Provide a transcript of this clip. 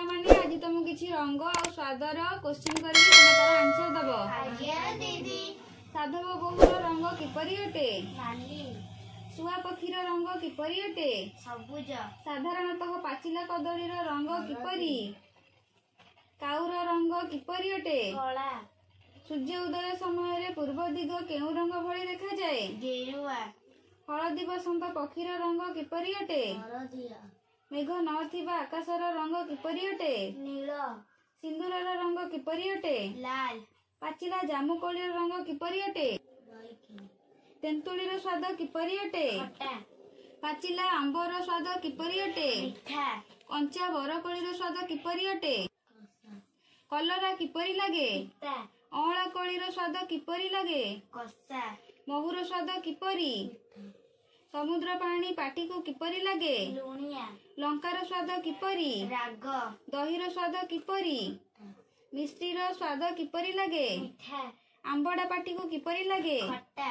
माने आज तुमको किछि रंग और स्वादर क्वेश्चन करी तुम तार आंसर दबो। आज्ञा दीदी। साधव बोहूर रंग किपरि अटे? नाली। शुआ पक्षीर रंग किपरि अटे? सबुज। साधारणतः पाचिला कदलीर रंग किपरि? काउर रंग किपरि अटे? कला। सूर्य उदय समय पूर्व दिग केउ रंग भली देखा जाए? गेरुआ। हलदी बसंत पक्षीर रंग किपरि अटे? हलदिया। मेघ नथिबा आकाशर रंग किपरि अटे? नील। सिंदूरर रंग किपरि अटे? लाल। पाचिला जामुकोलीर रंग किपरि अटे? तेंतुलीर स्वाद किपरि अटे? खट्टा। पाचिला आंबर स्वाद किपरि अटे? मिठा। कंचा बरकोलीर स्वाद किपरि अटे? कलरा किपरि लागे? पिता। अँला कोलीर स्वाद किपरि लागे? कसा। महुर स्वाद किपरि? समुद्र पानी पाटी को किपरि लागे? लुणिया। लंकार स्वाद किपरि? राग। दहीर स्वाद किपरि? मिश्रीर स्वाद किपरि लागे? मिठा। आंबड़ा पाटी को किपरि लागे? खट्टा।